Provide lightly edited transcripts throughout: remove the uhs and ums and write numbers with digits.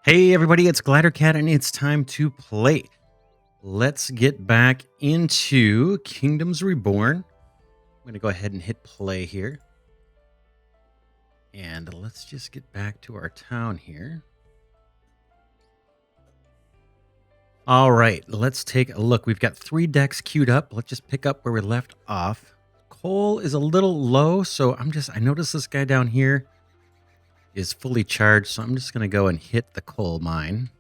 Hey everybody, it's Glidercat and it's time to play. Let's get back into Kingdoms Reborn. I'm going to go ahead and hit play here. And let's just get back to our town here. All right, let's take a look. We've got 3 decks queued up. Let's just pick up where we left off. Coal is a little low, so I noticed this guy down here is fully charged, so I'm just going to go and hit the coal mine.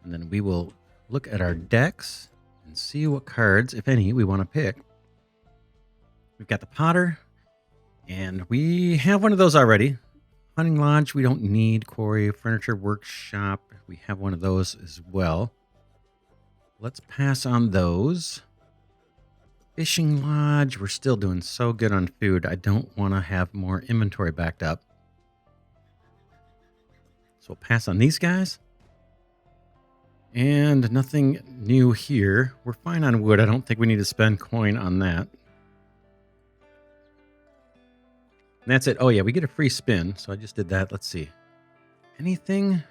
And then we will look at our decks and see what cards, if any, we want to pick. We've got the Potter, and we have one of those already. Hunting Lodge, we don't need. Quarry, Furniture Workshop, we have one of those as well. Let's pass on those. Fishing Lodge, we're still doing so good on food. I don't want to have more inventory backed up. So we'll pass on these guys. And nothing new here. We're fine on wood. I don't think we need to spend coin on that. And that's it. Oh, yeah, we get a free spin. So I just did that. Let's see. Anything?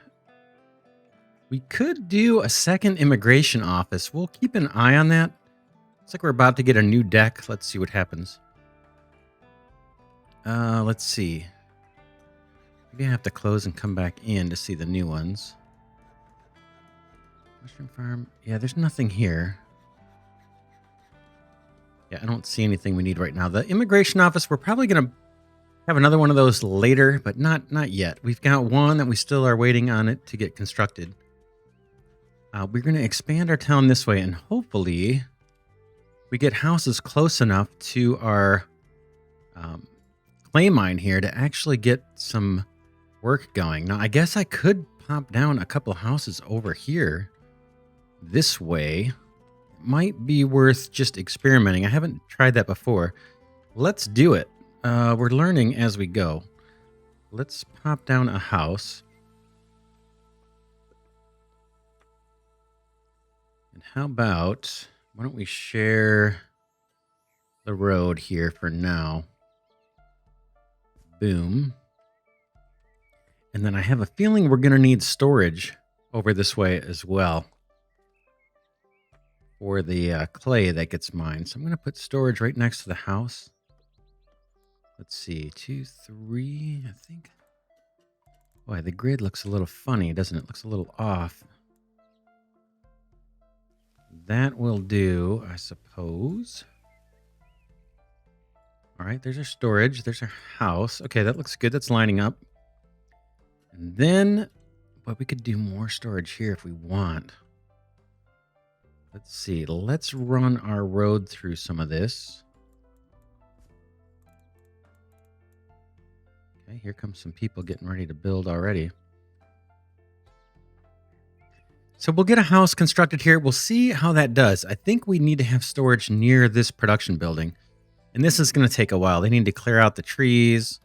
We could do a second immigration office. We'll keep an eye on that. Looks like we're about to get a new deck. Let's see what happens. Let's see. Maybe I have to close and come back in to see the new ones. Mushroom farm. Yeah, there's nothing here. Yeah, I don't see anything we need right now. The immigration office, we're probably going to have another one of those later, but not yet. We've got one that we still are waiting on it to get constructed. We're going to expand our town this way, and hopefully we get houses close enough to our clay mine here to actually get some work going. Now, I guess I could pop down a couple houses over here this way. Might be worth just experimenting. I haven't tried that before. Let's do it. We're learning as we go. Let's pop down a house. And how about, why don't we share the road here for now? Boom. And then I have a feeling we're going to need storage over this way as well for the clay that gets mined. So I'm going to put storage right next to the house. Let's see, 2, 3, I think. Boy, the grid looks a little funny, doesn't it? Looks a little off. That will do, I suppose. All right, there's our storage. There's our house. Okay, that looks good. That's lining up. And then, but we could do more storage here if we want. Let's see. Let's run our road through some of this. Okay, here comes some people getting ready to build already. So we'll get a house constructed here. We'll see how that does. I think we need to have storage near this production building. And this is going to take a while. They need to clear out the trees.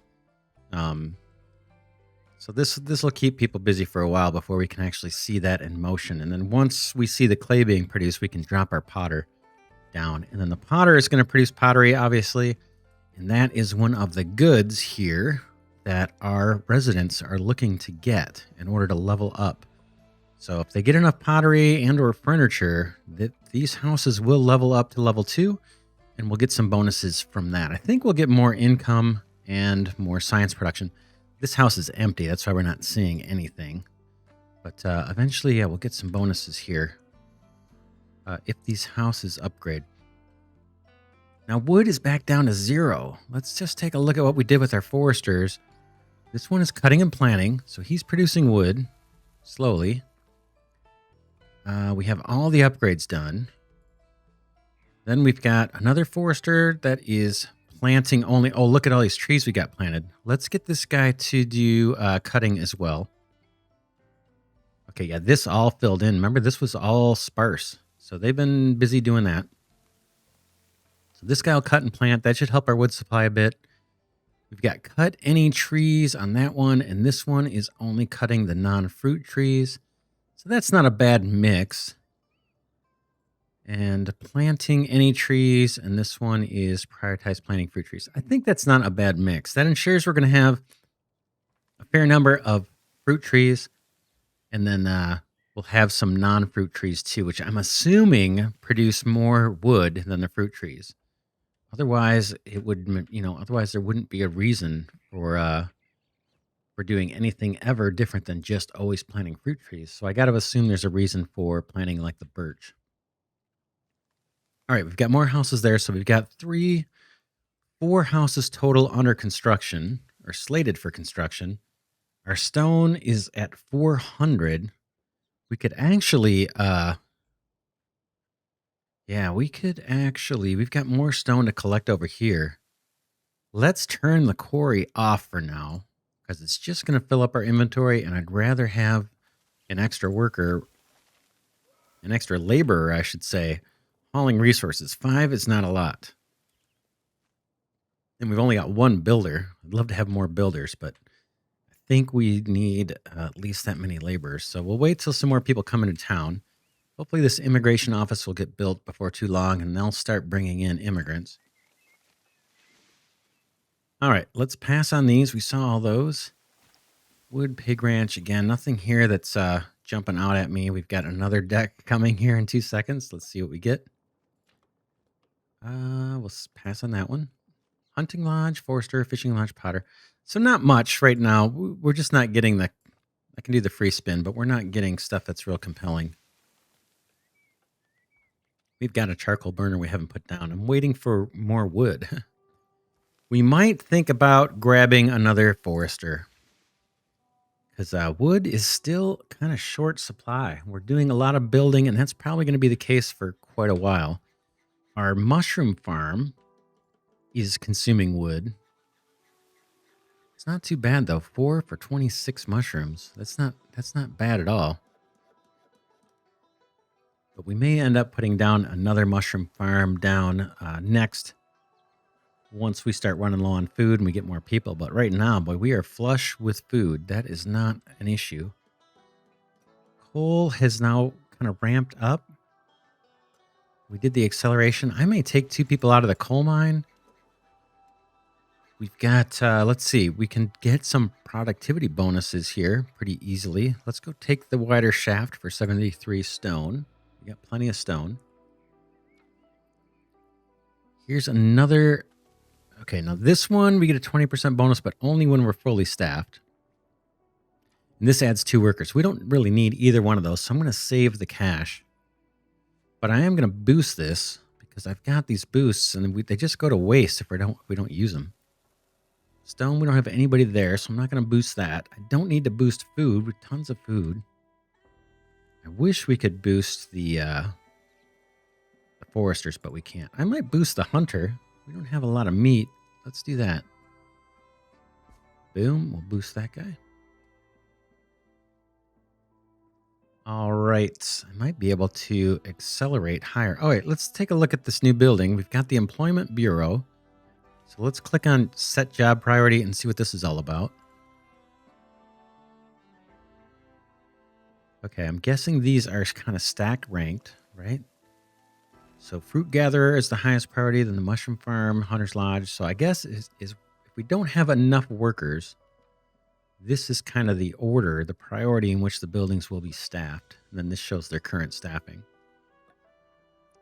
So this will keep people busy for a while before we can actually see that in motion. And then once we see the clay being produced, we can drop our potter down. And then the potter is going to produce pottery, obviously. And that is one of the goods here that our residents are looking to get in order to level up. So if they get enough pottery and or furniture, these houses will level up to level 2, and we'll get some bonuses from that. I think we'll get more income and more science production. This house is empty. That's why we're not seeing anything. But eventually, yeah, we'll get some bonuses here if these houses upgrade. Now, wood is back down to 0. Let's just take a look at what we did with our foresters. This one is cutting and planting, so he's producing wood slowly. We have all the upgrades done. Then we've got another forester that is planting only. Oh, look at all these trees we got planted. Let's get this guy to do cutting as well. Okay, yeah, this all filled in. Remember, this was all sparse. So they've been busy doing that. So this guy will cut and plant. That should help our wood supply a bit. We've got cut any trees on that one. And this one is only cutting the non-fruit trees. So that's not a bad mix. And planting any trees, and this one is prioritize planting fruit trees. I think that's not a bad mix. That ensures we're going to have a fair number of fruit trees And then we'll have some non-fruit trees too, which I'm assuming produce more wood than the fruit trees. Otherwise, it would, otherwise there wouldn't be a reason for doing anything ever different than just always planting fruit trees. So I got to assume there's a reason for planting like the birch. All right, we've got more houses there. So we've got 4 houses total under construction or slated for construction. Our stone is at 400. We could actually, we've got more stone to collect over here. Let's turn the quarry off for now because it's just going to fill up our inventory, and I'd rather have an extra laborer, I should say, hauling resources. 5 is not a lot. And we've only got 1 builder. I'd love to have more builders, but I think we need at least that many laborers. So we'll wait till some more people come into town. Hopefully this immigration office will get built before too long, and they'll start bringing in immigrants. All right, let's pass on these. We saw all those. Wood Pig Ranch, again, nothing here that's jumping out at me. We've got another deck coming here in 2 seconds. Let's see what we get. We'll pass on that one. Hunting Lodge, Forester, Fishing Lodge, Potter. So not much right now. We're just not getting I can do the free spin, but we're not getting stuff that's real compelling. We've got a charcoal burner we haven't put down. I'm waiting for more wood. We might think about grabbing another Forester because wood is still kind of short supply. We're doing a lot of building, and that's probably going to be the case for quite a while. Our mushroom farm is consuming wood. It's not too bad though. 4 for 26 mushrooms. That's not bad at all. But we may end up putting down another mushroom farm down next once we start running low on food and we get more people. But right now, boy, we are flush with food. That is not an issue. Coal has now kind of ramped up. We did the acceleration. I may take 2 people out of the coal mine. We've got, let's see, we can get some productivity bonuses here pretty easily. Let's go take the wider shaft for 73 stone. We got plenty of stone. Here's another. Okay, now this one, we get a 20% bonus, but only when we're fully staffed. And this adds 2 workers. We don't really need either one of those, so I'm going to save the cash. But I am going to boost this because I've got these boosts, and they just go to waste if we don't use them. Stone, we don't have anybody there, so I'm not going to boost that. I don't need to boost food with tons of food. I wish we could boost the foresters, but we can't. I might boost the hunter. We don't have a lot of meat. Let's do that. Boom. We'll boost that guy. All right. I might be able to accelerate higher. Oh, wait. Let's take a look at this new building. We've got the Employment Bureau. So let's click on Set Job Priority and see what this is all about. Okay, I'm guessing these are kind of stack ranked, right? So Fruit Gatherer is the highest priority, then the Mushroom Farm, Hunter's Lodge. So I guess is if we don't have enough workers, this is kind of the order, the priority in which the buildings will be staffed. And then this shows their current staffing.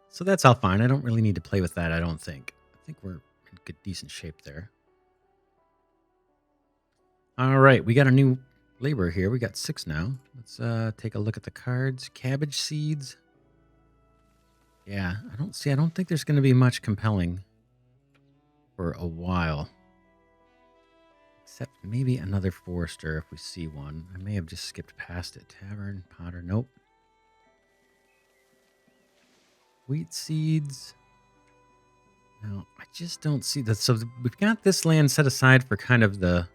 So that's all fine. I don't really need to play with that, I don't think. I think we're in good, decent shape there. All right, we got a new laborer here. We got 6 now. Let's take a look at the cards. Cabbage seeds. Yeah, I don't think there's going to be much compelling for a while. Except maybe another forester if we see one. I may have just skipped past it. Tavern, Potter, nope. Wheat seeds. No, I just don't see that. So we've got this land set aside for kind of the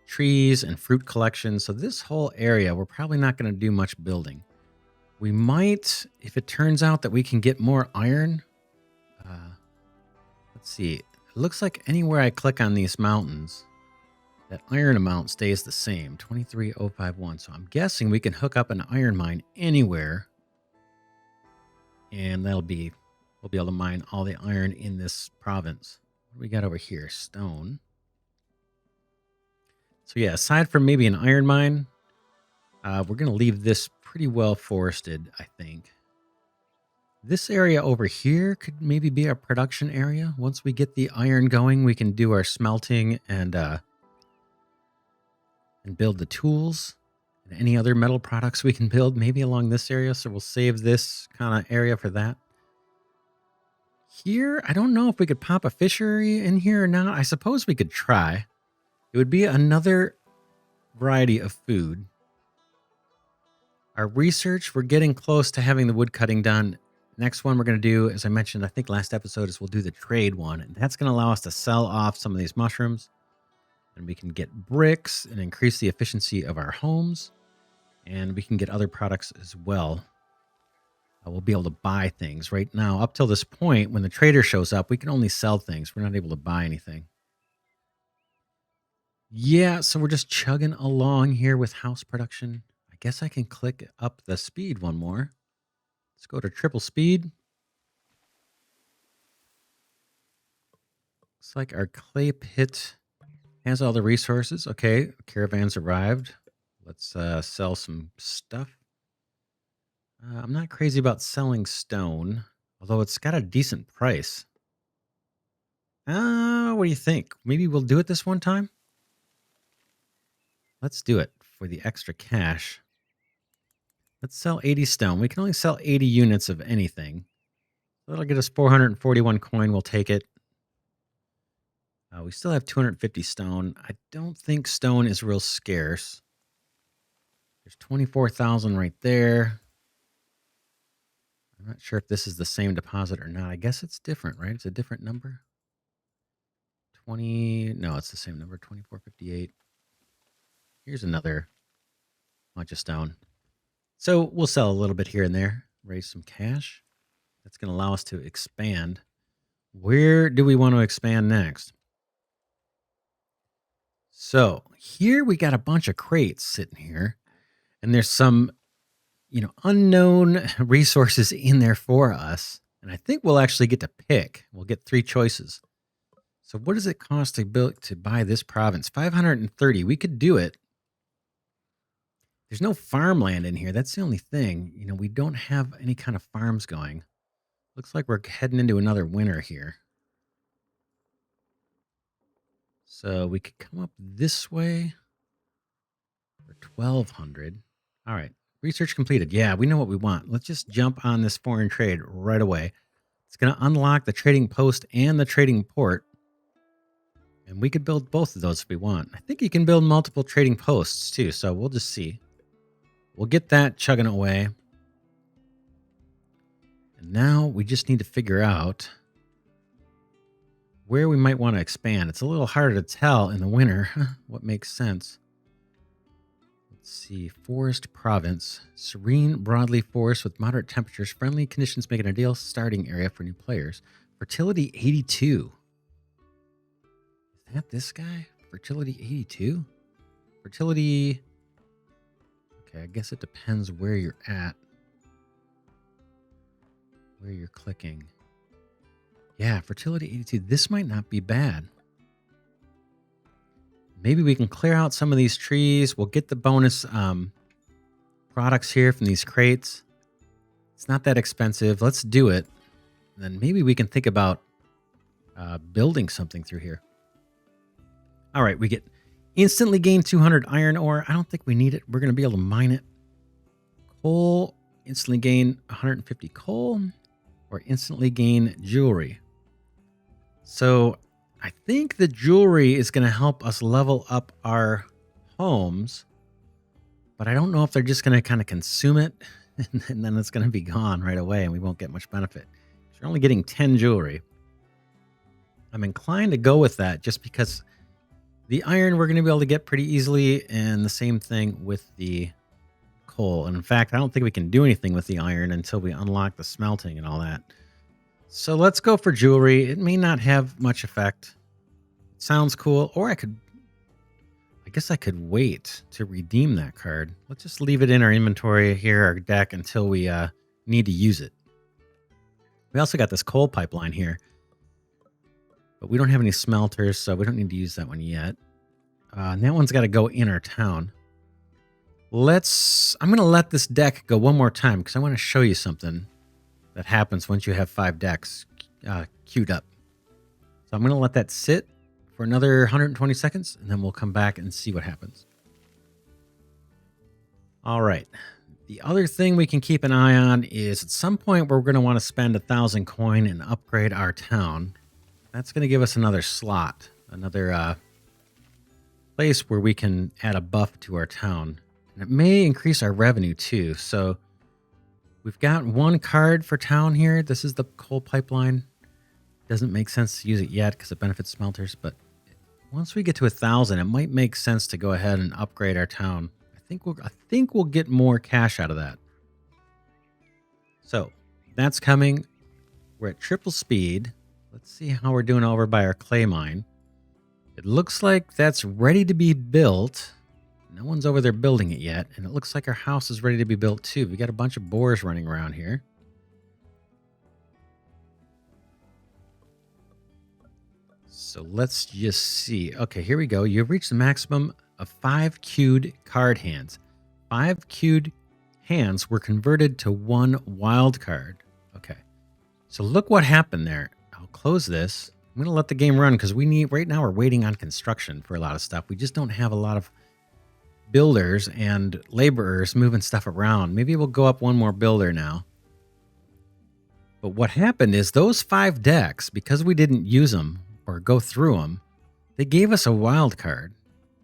trees and fruit collection. So this whole area, we're probably not going to do much building. We might, if it turns out that we can get more iron. Let's see. It looks like anywhere I click on these mountains, that iron amount stays the same, 23051. So I'm guessing we can hook up an iron mine anywhere. And we'll be able to mine all the iron in this province. What do we got over here? Stone. So yeah, aside from maybe an iron mine, We're going to leave this pretty well forested, I think. This area over here could maybe be our production area. Once we get the iron going, we can do our smelting and build the tools and any other metal products we can build maybe along this area. So we'll save this kind of area for that. Here, I don't know if we could pop a fishery in here or not. I suppose we could try. It would be another variety of food. Our research, we're getting close to having the wood cutting done. Next one we're going to do, as I mentioned, I think last episode, is we'll do the trade one. And that's going to allow us to sell off some of these mushrooms. And we can get bricks and increase the efficiency of our homes. And we can get other products as well. We'll be able to buy things. Right now, up till this point, when the trader shows up, we can only sell things. We're not able to buy anything. Yeah, so we're just chugging along here with house production. I guess I can click up the speed one more. Let's go to triple speed. Looks like our clay pit has all the resources. Okay, caravans arrived. Let's sell some stuff. I'm not crazy about selling stone, although it's got a decent price. What do you think? Maybe we'll do it this one time? Let's do it for the extra cash. Let's sell 80 stone. We can only sell 80 units of anything. That'll get us 441 coin. We'll take it. We still have 250 stone. I don't think stone is real scarce. There's 24,000 right there. I'm not sure if this is the same deposit or not. I guess it's different, right? It's a different number. No, it's the same number, 2458. Here's another bunch of stone. So we'll sell a little bit here and there, raise some cash. That's going to allow us to expand. Where do we want to expand next? So here we got a bunch of crates sitting here, and there's some, unknown resources in there for us. And I think we'll actually get to pick. We'll get 3 choices. So what does it cost to buy this province? 530. We could do it. There's no farmland in here. That's the only thing. We don't have any kind of farms going. Looks like we're heading into another winter here. So we could come up this way for 1,200. All right. Research completed. Yeah, we know what we want. Let's just jump on this foreign trade right away. It's going to unlock the trading post and the trading port. And we could build both of those if we want. I think you can build multiple trading posts too, so we'll just see. We'll get that chugging away. And now we just need to figure out where we might want to expand. It's a little harder to tell in the winter what makes sense. Let's see. Forest province. Serene broadleaf forest with moderate temperatures. Friendly conditions make an ideal starting area for new players. Fertility 82. Is that this guy? Fertility 82? Fertility... Okay, I guess it depends where you're at. Where you're clicking. Yeah, fertility 82. This might not be bad. Maybe we can clear out some of these trees. We'll get the bonus products here from these crates. It's not that expensive. Let's do it. And then maybe we can think about building something through here. All right, we get instantly gain 200 iron ore. I don't think we need it. We're going to be able to mine it. Coal, instantly gain 150 coal, or instantly gain jewelry. So I think the jewelry is going to help us level up our homes, but I don't know if they're just going to kind of consume it and then it's going to be gone right away and we won't get much benefit. We're only getting 10 jewelry. I'm inclined to go with that just because the iron we're going to be able to get pretty easily, and the same thing with the coal. And in fact, I don't think we can do anything with the iron until we unlock the smelting and all that. So let's go for jewelry. It may not have much effect. It sounds cool. Or I guess I could wait to redeem that card. Let's just leave it in our inventory here, our deck, until we need to use it. We also got this coal pipeline here. But we don't have any smelters, so we don't need to use that one yet. And that one's got to go in our town. I'm going to let this deck go one more time because I want to show you something that happens once you have 5 decks queued up. So I'm going to let that sit for another 120 seconds, and then we'll come back and see what happens. All right. The other thing we can keep an eye on is at some point we're going to want to spend 1,000 coin and upgrade our town. That's going to give us another slot, another place where we can add a buff to our town. And it may increase our revenue too. So we've got 1 card for town here. This is the coal pipeline. Doesn't make sense to use it yet because it benefits smelters, but once we get to 1,000, it might make sense to go ahead and upgrade our town. I think we'll get more cash out of that. So that's coming. We're at triple speed. Let's see how we're doing over by our clay mine. It looks like that's ready to be built. No one's over there building it yet. And it looks like our house is ready to be built too. We got a bunch of boars running around here. So let's just see. Okay, here we go. You've reached the maximum of 5 queued card hands. 5 queued hands were converted to 1 wild card. Okay. So look what happened there. I'll close this. I'm going to let the game run because right now we're waiting on construction for a lot of stuff. We just don't have a lot of builders and laborers moving stuff around. Maybe we'll go up 1 more builder now. But what happened is those 5 decks, because we didn't use them or go through them, they gave us a wild card.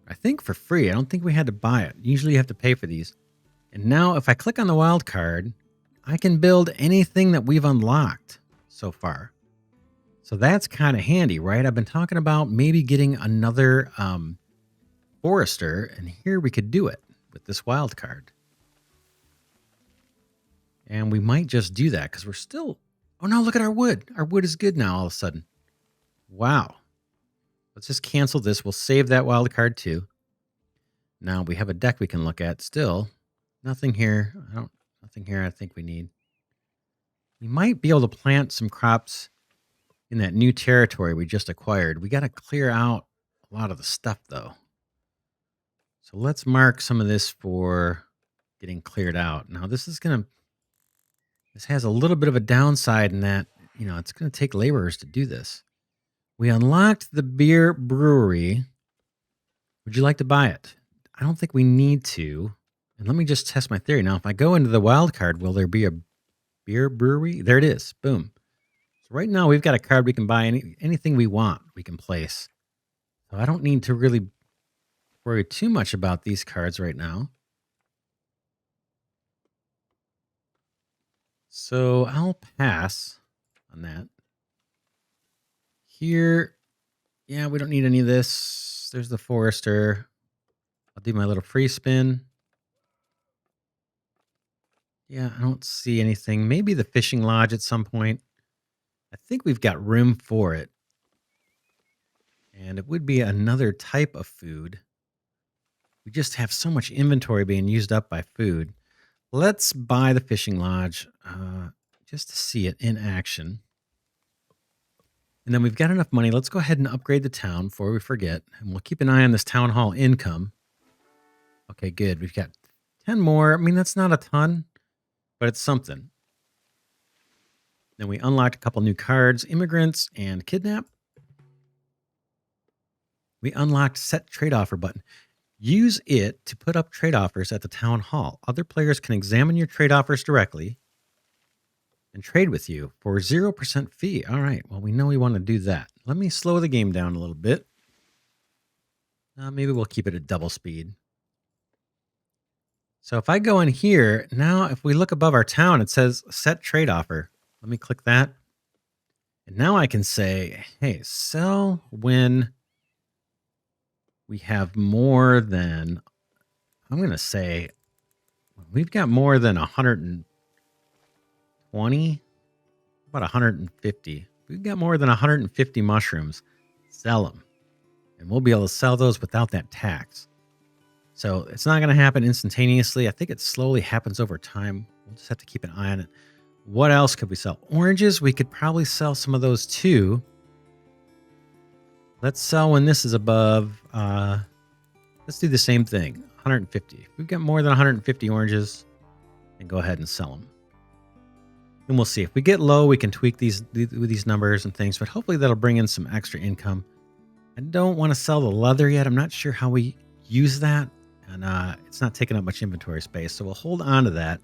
I think for free. I don't think we had to buy it. Usually you have to pay for these. And now if I click on the wild card, I can build anything that we've unlocked so far. So that's kind of handy, right? I've been talking about maybe getting another forester, and here we could do it with this wild card. And we might just do that because we're still... Oh no, look at our wood. Our wood is good now all of a sudden. Wow. Let's just cancel this. We'll save that wild card too. Now we have a deck we can look at still. Nothing here. Nothing here I think we need. We might be able to plant some crops in that new territory we just acquired. We got to clear out a lot of the stuff though. So let's mark some of this for getting cleared out. Now this has a little bit of a downside in that, it's going to take laborers to do this. We unlocked the Beer Brewery. Would you like to buy it? I don't think we need to. And let me just test my theory. Now, if I go into the wild card, will there be a Beer Brewery? There it is. Boom. So right now, we've got a card we can buy. Anything we want, we can place. So I don't need to really worry too much about these cards right now. So I'll pass on that. Here, yeah, we don't need any of this. There's the forester. I'll do my little free spin. Yeah, I don't see anything. Maybe the fishing lodge at some point. I think we've got room for it. And it would be another type of food. We just have so much inventory being used up by food. Let's buy the fishing lodge just to see it in action. And then we've got enough money. Let's go ahead and upgrade the town before we forget. And we'll keep an eye on this town hall income. Okay, good. We've got 10 more. I mean, that's not a ton, but it's something. Then we unlocked a couple new cards, immigrants and kidnap. We unlocked set trade offer button. Use it to put up trade offers at the town hall. Other players can examine your trade offers directly and trade with you for 0% fee. All right. Well, we know we want to do that. Let me slow the game down a little bit. Maybe we'll keep it at double speed. So if I go in here, now if we look above our town, it says set trade offer. Let me click that. And now I can say, hey, sell when we have more than, I'm going to say, we've got more than 120, about 150. We've got more than 150 mushrooms. Sell them. And we'll be able to sell those without that tax. So it's not going to happen instantaneously. I think it slowly happens over time. We'll just have to keep an eye on it. What else could we sell? Oranges, we could probably sell some of those too. Let's sell when this is above. Let's do the same thing. 150. If we've got more than 150 oranges, then go ahead and sell them. And we'll see. If we get low, we can tweak these numbers and things, but hopefully that'll bring in some extra income. I don't want to sell the leather yet. I'm not sure how we use that, and it's not taking up much inventory space, so we'll hold on to that.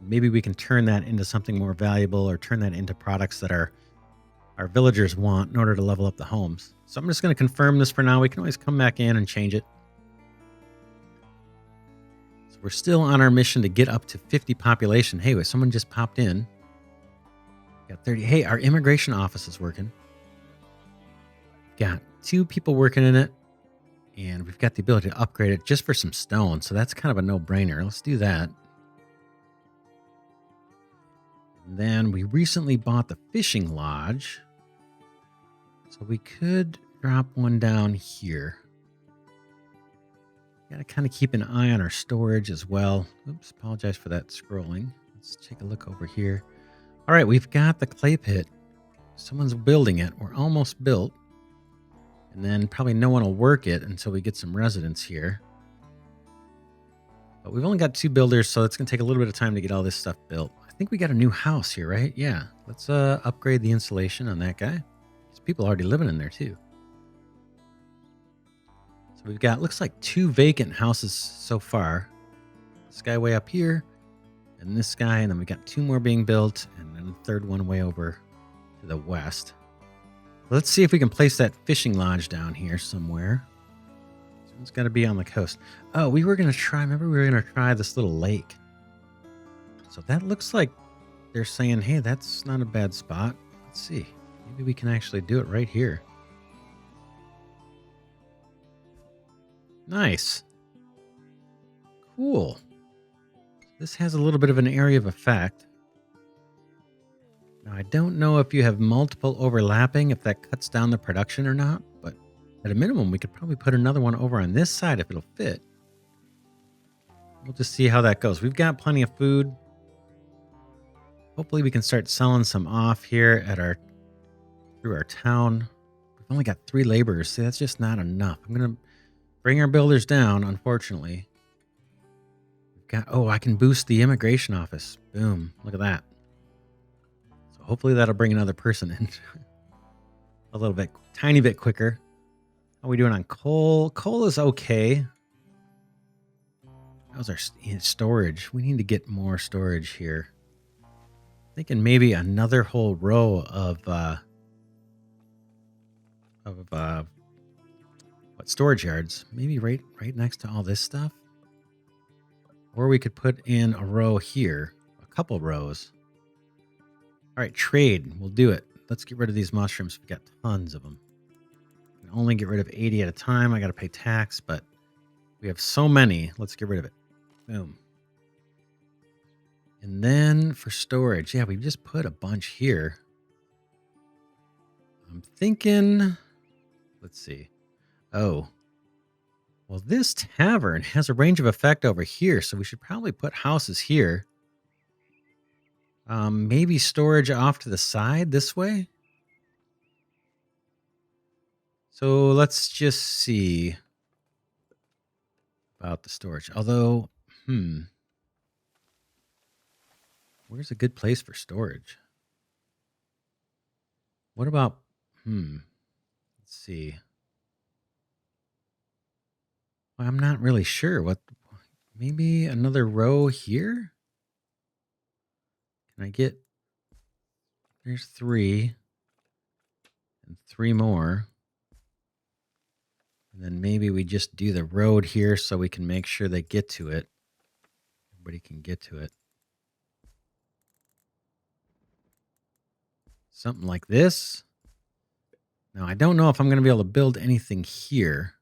Maybe we can turn that into something more valuable or turn that into products that our villagers want in order to level up the homes. So I'm just going to confirm this for now. We can always come back in and change it. So we're still on our mission to get up to 50 population. Hey, wait, someone just popped in. Got 30. Hey, our immigration office is working. Got 2 people working in it. And we've got the ability to upgrade it just for some stone. So that's kind of a no-brainer. Let's do that. And then we recently bought the fishing lodge. So we could drop one down here. Got to kind of keep an eye on our storage as well. Oops, apologize for that scrolling. Let's take a look over here. All right, we've got the clay pit. Someone's building it. We're almost built. And then probably no one will work it until we get some residents here. But we've only got 2 builders, so it's going to take a little bit of time to get all this stuff built. I think we got a new house here, right? Yeah. Let's upgrade the insulation on that guy. There's people already living in there, too. So we've got, looks like 2 vacant houses so far. This guy way up here, and this guy, and then we got 2 more being built, and then the third one way over to the west. Let's see if we can place that fishing lodge down here somewhere. It's got to be on the coast. Oh, we were going to try, remember we were going to try this little lake. So that looks like they're saying, hey, that's not a bad spot. Let's see. Maybe we can actually do it right here. Nice. Cool. This has a little bit of an area of effect. Now, I don't know if you have multiple overlapping, if that cuts down the production or not, but at a minimum, we could probably put another one over on this side if it'll fit. We'll just see how that goes. We've got plenty of food. Hopefully we can start selling some off here at through our town. We've only got 3 laborers. See, that's just not enough. I'm going to bring our builders down, unfortunately. We've got, oh, I can boost the immigration office. Boom. Look at that. So hopefully that'll bring another person in a little bit, tiny bit quicker. How are we doing on coal? Coal is okay. How's our storage? We need to get more storage here. Thinking maybe another whole row of what, storage yards? Maybe right next to all this stuff. Or we could put in a row here, a couple rows. All right, trade. We'll do it. Let's get rid of these mushrooms. We've got tons of them. We can only get rid of 80 at a time. I got to pay tax, but we have so many. Let's get rid of it. Boom. And then for storage, yeah, we just put a bunch here. I'm thinking, let's see. Oh, well, this tavern has a range of effect over here, so we should probably put houses here. Maybe storage off to the side this way. So let's just see about the storage. Although, where's a good place for storage? What about, let's see. Well, I'm not really sure. Maybe another row here? Can I get, there's 3 and 3 more. And then maybe we just do the road here so we can make sure they get to it. Everybody can get to it. Something like this. Now, I don't know if I'm going to be able to build anything here.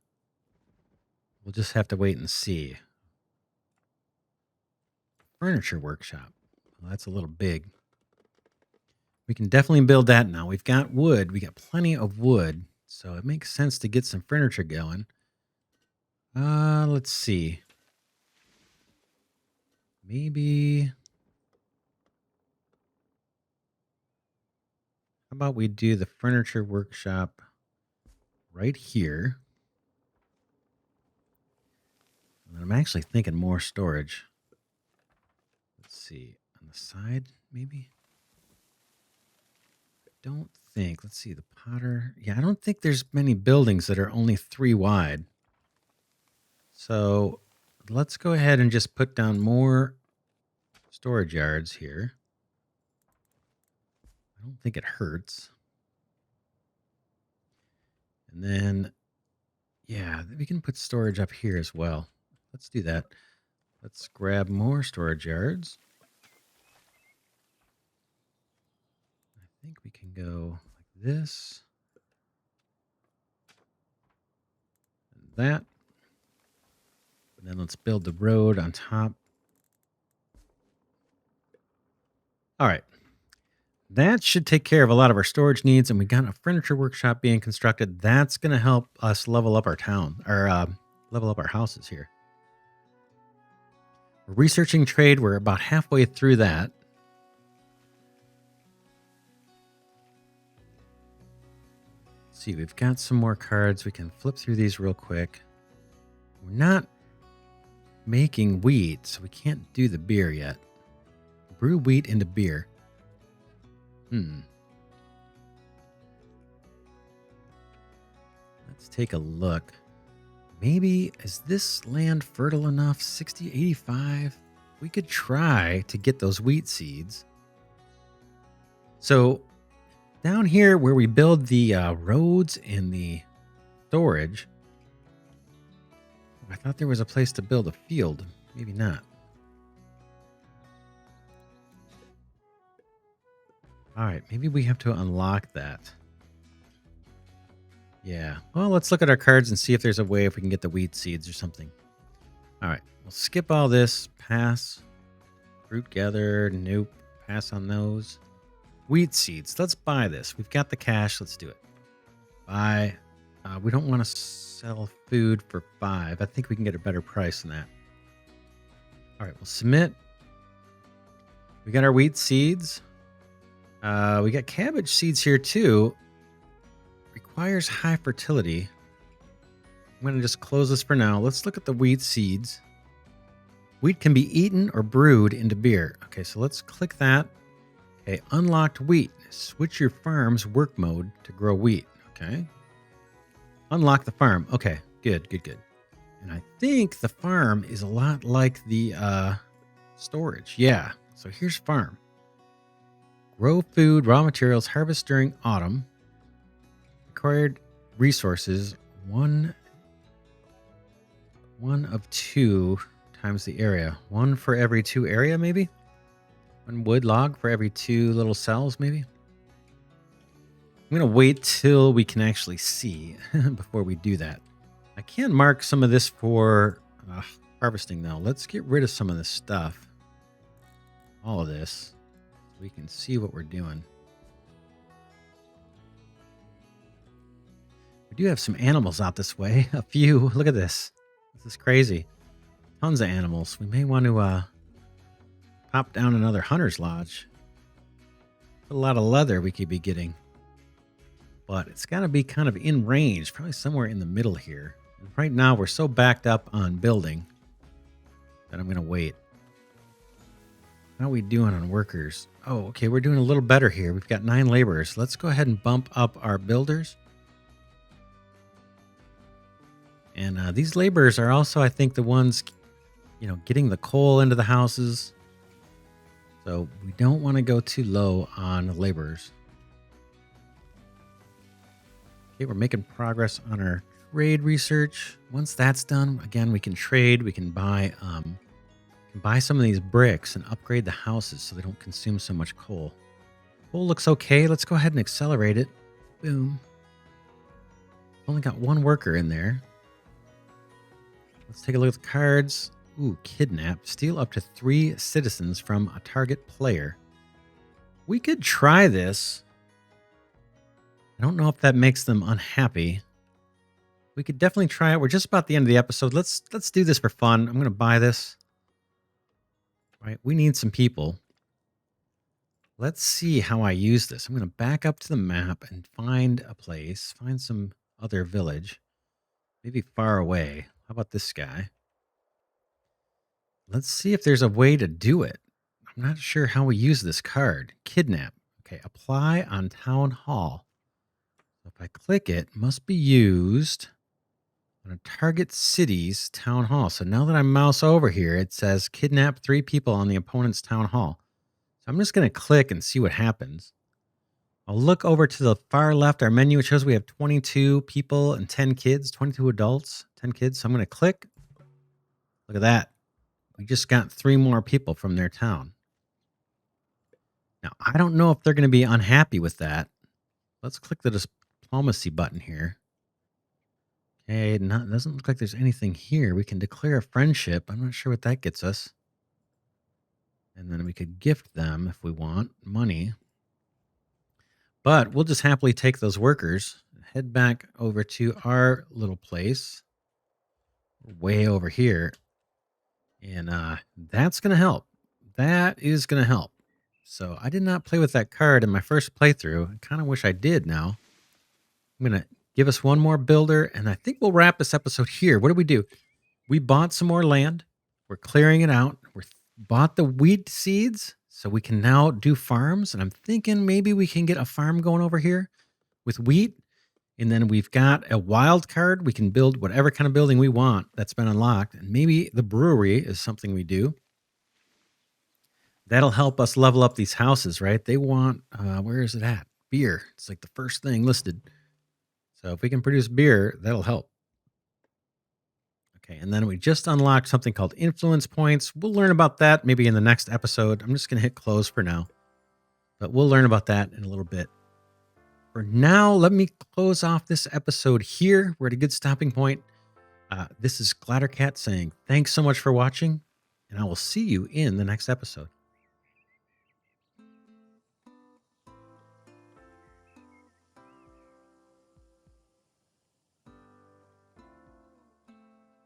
We'll just have to wait and see. Furniture workshop. Well, that's a little big. We can definitely build that now. We've got wood. We got plenty of wood. So it makes sense to get some furniture going. Let's see. Maybe. How about we do the furniture workshop right here. And I'm actually thinking more storage. Let's see. On the side, maybe? Don't think. Let's see. The Potter. Yeah, I don't think there's many buildings that are only 3 wide. So let's go ahead and just put down more storage yards here. I don't think it hurts. And then, yeah, we can put storage up here as well. Let's do that. Let's grab more storage yards. I think we can go like this. And that. And then let's build the road on top. All right. That should take care of a lot of our storage needs, and we got a furniture workshop being constructed. That's going to help us level up our town, or level up our houses here. We're researching trade. We're about halfway through that. Let's see, we've got some more cards. We can flip through these real quick. We're not making wheat, so we can't do the beer yet. Brew wheat into beer. Let's take a look. Maybe, is this land fertile enough? 60, 85? We could try to get those wheat seeds. So down here where we build the roads and the storage, I thought there was a place to build a field. Maybe not. All right, maybe we have to unlock that. Yeah. Well, let's look at our cards and see if there's a way if we can get the wheat seeds or something. All right. We'll skip all this. Pass. Fruit gather. Nope. Pass on those. Wheat seeds. Let's buy this. We've got the cash. Let's do it. Buy. We don't want to sell food for 5. I think we can get a better price than that. All right. We'll submit. We got our wheat seeds. We got cabbage seeds here too. Requires high fertility. I'm going to just close this for now. Let's look at the wheat seeds. Wheat can be eaten or brewed into beer. Okay, so let's click that. Okay, unlocked wheat. Switch your farm's work mode to grow wheat. Okay. Unlock the farm. Okay, good. And I think the farm is a lot like the storage. Yeah, so here's farm. Grow food, raw materials, harvest during autumn. Required resources, one of 2 times the area. 1 for every 2 area, maybe? 1 wood log for every 2 little cells, maybe? I'm going to wait till we can actually see before we do that. I can mark some of this for harvesting, though. Let's get rid of some of this stuff. All of this. We can see what we're doing. We do have some animals out this way. A few. Look at this. This is crazy. Tons of animals. We may want to pop down another hunter's lodge. A lot of leather we could be getting. But it's got to be kind of in range. Probably somewhere in the middle here. And right now we're so backed up on building that I'm going to wait. How are we doing on workers? Oh, okay, we're doing a little better here. We've got 9 laborers. Let's go ahead and bump up our builders. And these laborers are also, I think, the ones, getting the coal into the houses. So we don't want to go too low on laborers. Okay, we're making progress on our trade research. Once that's done, again, we can trade. We can buy some of these bricks and upgrade the houses so they don't consume so much coal. Coal looks okay. Let's go ahead and accelerate it. Boom. Only got 1 worker in there. Let's take a look at the cards. Ooh, kidnap. Steal up to 3 citizens from a target player. We could try this. I don't know if that makes them unhappy. We could definitely try it. We're just about the end of the episode. Let's do this for fun. I'm going to buy this. Right, we need some people. Let's see how I use this. I'm going to back up to the map and find a place. Find some other village. Maybe far away. How about this guy? let's see if there's a way to do it. I'm not sure how we use this card. Kidnap. Okay, apply on town hall. If I click it, must be used on a target city's town hall. So now that I mouse over here, it says kidnap 3 people on the opponent's town hall. So I'm just going to click and see what happens. I'll look over to the far left, our menu. It shows we have 22 people and 10 kids, 22 adults, 10 kids. So I'm going to click. Look at that. We just got 3 more people from their town. Now, I don't know if they're going to be unhappy with that. Let's click the diplomacy button here. Okay, it doesn't look like there's anything here. We can declare a friendship. I'm not sure what that gets us. And then we could gift them if we want money. But we'll just happily take those workers, head back over to our little place, way over here. And that's going to help. That is going to help. So I did not play with that card in my first playthrough. I kind of wish I did now. I'm going to give us one more builder, and I think we'll wrap this episode here. What do? We bought some more land. We're clearing it out. We bought the wheat seeds, so we can now do farms. And I'm thinking maybe we can get a farm going over here with wheat. And then we've got a wild card. We can build whatever kind of building we want that's been unlocked. And maybe the brewery is something we do. That'll help us level up these houses, right? They want, where is it at? Beer. It's like the first thing listed. So if we can produce beer, that'll help. Okay, and then we just unlocked something called influence points. We'll learn about that maybe in the next episode. I'm just going to hit close for now. But we'll learn about that in a little bit. For now, let me close off this episode here. We're at a good stopping point. This is Glidercat saying thanks so much for watching, and I will see you in the next episode.